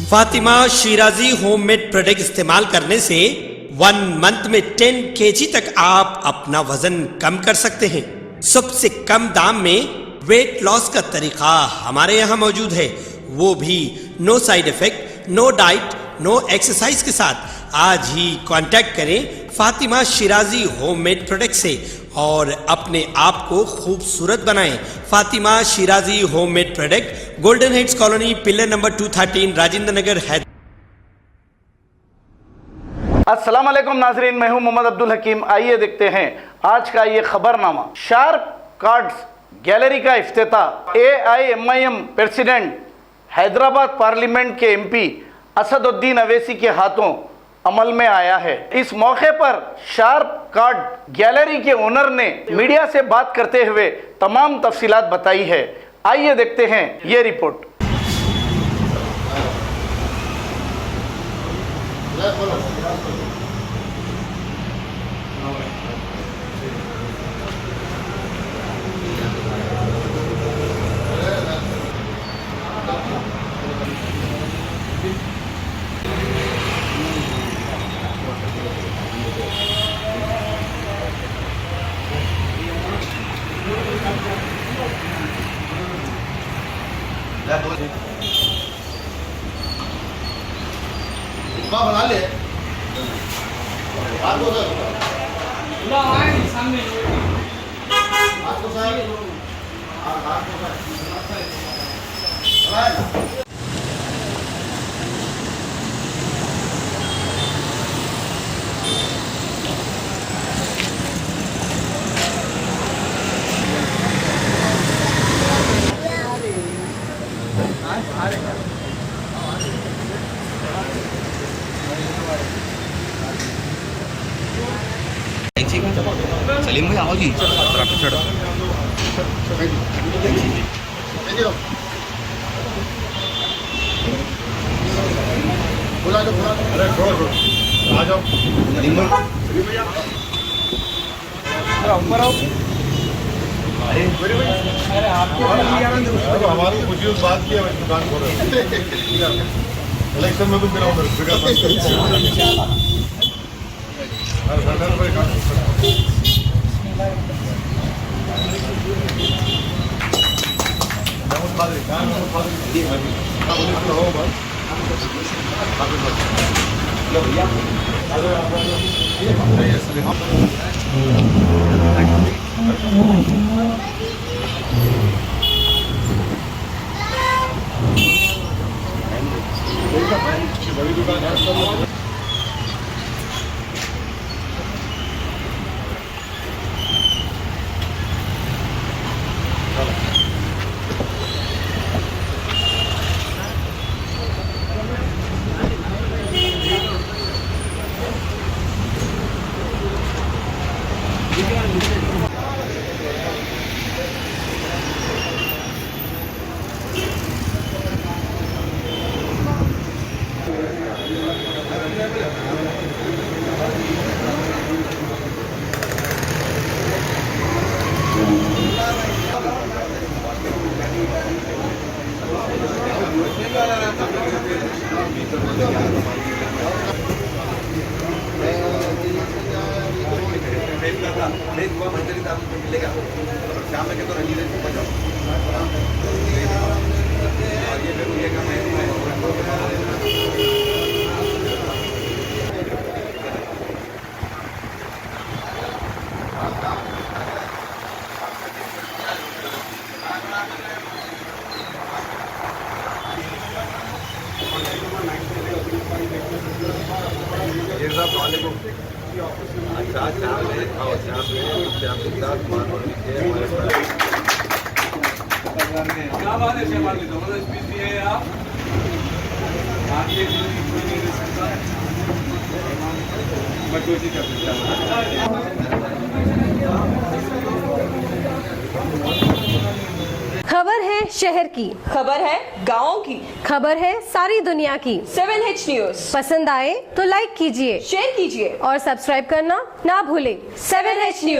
Fatima Shirazi homemade product इस्तेमाल करने से 1 मंथ में 10 kg तक आप अपना वजन कम कर सकते हैं। सबसे कम दाम में वेट लॉस का तरीका हमारे यहाँ मौजूद है, वो भी no side effect, no diet, no exercise के साथ। आज ही कांटेक्ट करें फातिमा शिराजी होममेड प्रोडक्ट से और अपने आप को खूबसूरत बनाएं। Fatima Shirazi homemade product, golden heads colony, pillar number 213, Rajendra Nagar, Hyderabad. अस्सलाम वालेकुम नाजरीन, मैं हूं मोहम्मद अब्दुल हकीम। आइए देखते हैं आज का ये खबरनामा। शार्प कार्ड्स गैलरी का इफ्तिताह। AIMIM प्रेसिडेंट हैदराबाद पार्लियामेंट के MP असदुद्दीन अवैसी के हाथों अमल में आया है। इस मौके पर शार्प कार्ड गैलरी के ओनर ने मीडिया से बात करते हुए तमाम तफसीलात बताई है। आइए देखते हैं ये रिपोर्ट। बना ले सामने सलीम भाई आओ जी, चढ़ो। बुला दो, अरे छोड़ो, आ जाओ सलीम भाई, ऊपर आओ। अरे आपको हमारी कुछ बात किया दुकान खोलो। इलेक्शन में तुम गिराओ बड़ी दुकान है। मिलेगा शाम में तो रंजीत क्या बात है शहबाज जी, जबरदस्त स्पीच दी है आप। मैं कोशिश कर सकता हूँ। खबर है शहर की, खबर है गाँव की, खबर है सारी दुनिया की। 7H न्यूज पसंद आए तो लाइक कीजिए, शेयर कीजिए और सब्सक्राइब करना ना भूलें। 7H news.